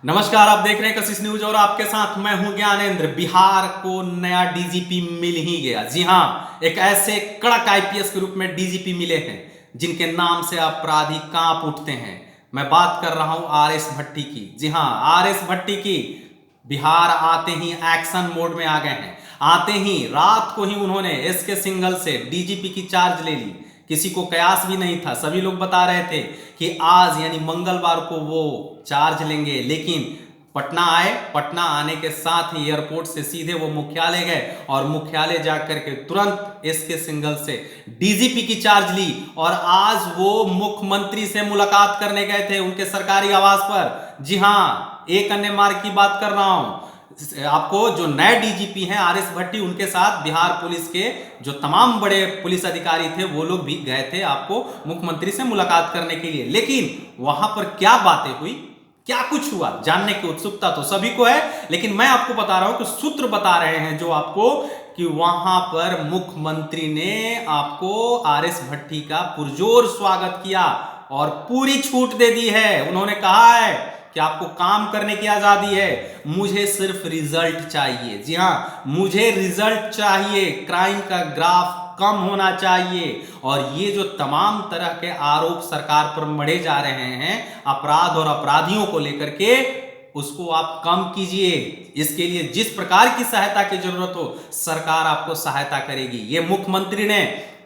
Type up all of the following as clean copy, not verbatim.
नमस्कार, आप देख रहे हैं कशिश न्यूज और आपके साथ मैं हूं ज्ञानेंद्र। बिहार को नया डीजीपी मिल ही गया। जी हां, एक ऐसे कड़क आईपीएस के रूप में डीजीपी मिले हैं जिनके नाम से अपराधी कांप उठते हैं। मैं बात कर रहा हूं आरएस भट्टी की। जी हां, आरएस भट्टी की। बिहार आते ही एक्शन मोड में आ गए हैं। आते ही रात को ही उन्होंने एसके सिंघल से डीजीपी की चार्ज ले ली। किसी को कयास भी नहीं था। सभी लोग बता रहे थे कि आज यानी मंगलवार को वो चार्ज लेंगे, लेकिन पटना आए। पटना आने के साथ ही एयरपोर्ट से सीधे वो मुख्यालय गए और मुख्यालय जाकर के तुरंत एसके सिंघल से डीजीपी की चार्ज ली और आज वो मुख्यमंत्री से मुलाकात करने गए थे उनके सरकारी आवास पर। जी हां, एक अन्य मार्ग की बात कर रहा हूं। आपको जो नए डीजीपी हैं आरएस भट्टी, उनके साथ बिहार पुलिस के जो तमाम बड़े पुलिस अधिकारी थे वो लोग भी गए थे आपको मुख्यमंत्री से मुलाकात करने के लिए। लेकिन वहां पर क्या बातें हुई, क्या कुछ हुआ, जानने की उत्सुकता तो सभी को है। लेकिन मैं आपको बता रहा हूं कि सूत्र बता रहे हैं जो आपको कि वहां पर मुख्यमंत्री ने आपको आरएस भट्टी का पुरजोर स्वागत किया और पूरी छूट दे दी है। उन्होंने कहा है कि आपको काम करने की आजादी है, मुझे सिर्फ रिजल्ट चाहिए। जी हां, मुझे रिजल्ट चाहिए, क्राइम का ग्राफ कम होना चाहिए। और ये जो तमाम तरह के आरोप सरकार पर मढ़े जा रहे हैं अपराध और अपराधियों को लेकर के, उसको आप कम कीजिए। इसके लिए जिस प्रकार की सहायता की जरूरत हो सरकार आपको सहायता करेगी। ये मुख्यमंत्री ने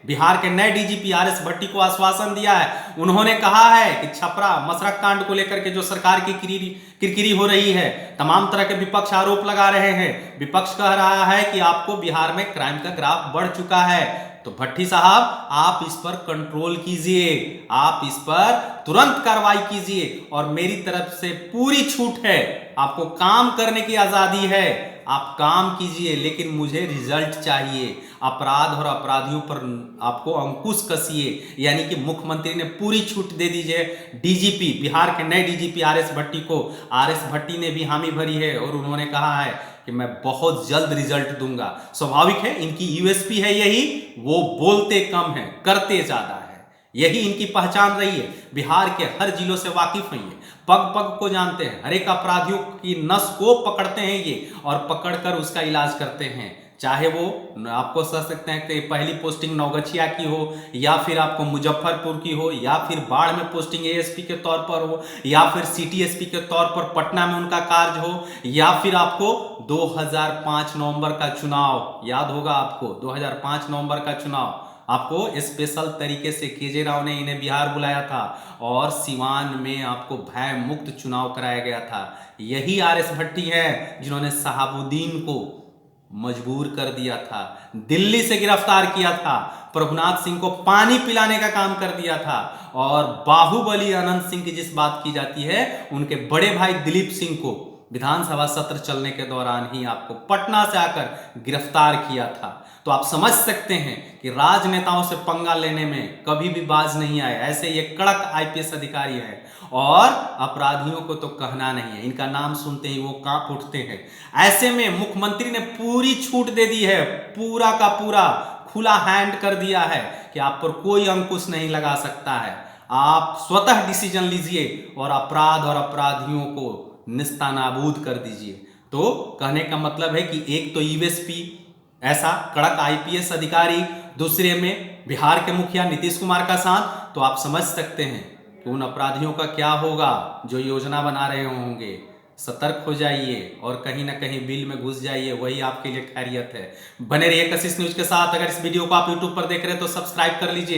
बिहार के नए डीजीपी आरएस भट्टी को आश्वासन दिया है। उन्होंने कहा है कि छपरा मसरक कांड को लेकर के जो सरकार की किरकिरी हो रही है, तमाम तरह के विपक्ष आरोप लगा रहे हैं। विपक्ष कह रहा है कि आपको बिहार में क्राइम का ग्राफ बढ़ चुका है, तो भट्टी साहब आप इस पर कंट्रोल कीजिए, आप इस पर तुरंत कार्रवाई कीजिए और मेरी तरफ से पूरी छूट है। आपको काम करने की आजादी है, आप काम कीजिए, लेकिन मुझे रिजल्ट चाहिए। अपराध और अपराधियों पर आपको अंकुश कसिए। यानी कि मुख्यमंत्री ने पूरी छूट दे दीजिए डीजीपी, बिहार के नए डीजीपी आरएस भट्टी को। आरएस भट्टी ने भी हामी भरी है और उन्होंने कहा है कि मैं बहुत जल्द रिजल्ट दूंगा। स्वाभाविक है, इनकी यूएसपी है यही, वो बोलते कम है करते ज्यादा है। यही इनकी पहचान रही है। बिहार के हर जिलों से वाकिफ हैं ये, पग पग को जानते हैं, हर एक अपराधियों की नस को पकड़ते हैं ये और पकड़कर उसका इलाज करते हैं। चाहे वो आपको समझ सकते हैं कि पहली पोस्टिंग नवगछिया की हो, या फिर आपको मुजफ्फरपुर की हो, या फिर बाढ़ में पोस्टिंग एएसपी के तौर पर हो, या फिर सिटी एसपी के तौर पर पटना में उनका कार्य हो, या फिर आपको 2005 नवंबर का चुनाव याद होगा। आपको 2005 नवंबर का चुनाव आपको स्पेशल तरीके से केजे राव ने इन्हें बिहार बुलाया था और सिवान में आपको भय मुक्त चुनाव कराया गया था। यही आरएस भट्टी है जिन्होंने शहाबुद्दीन को मजबूर कर दिया था, दिल्ली से गिरफ्तार किया था, प्रभुनाथ सिंह को पानी पिलाने का काम कर दिया था और बाहुबली अनंत सिंह की जिस बात की जाती है उनके बड़े भाई दिलीप सिंह को विधानसभा सत्र चलने के दौरान ही आपको पटना से आकर गिरफ्तार किया था। तो आप समझ सकते हैं कि राजनेताओं से पंगा लेने में कभी भी बाज नहीं आए। ऐसे ये कड़क आईपीएस अधिकारी हैं और अपराधियों को तो कहना नहीं है, इनका नाम सुनते ही वो कांप उठते हैं। ऐसे में मुख्यमंत्री ने पूरी छूट दे दी है, पूरा का पूरा खुला हैंड कर दिया है कि आप पर कोई अंकुश नहीं लगा सकता है। आप स्वतः डिसीजन लीजिए और अपराध और अपराधियों को निस्तानाबूद कर दीजिए। तो कहने का मतलब है कि एक तो यूएसपी ऐसा कड़क आईपीएस अधिकारी, दूसरे में बिहार के मुखिया नीतीश कुमार का साथ, तो आप समझ सकते हैं कि उन अपराधियों का क्या होगा जो योजना बना रहे होंगे। सतर्क हो जाइए और कहीं ना कहीं बिल में घुस जाइए, वही आपके लिए खैरियत है। बने रहिए कशिश न्यूज के साथ। अगर इस वीडियो को आप यूट्यूब पर देख रहे हैं तो सब्सक्राइब कर लीजिए।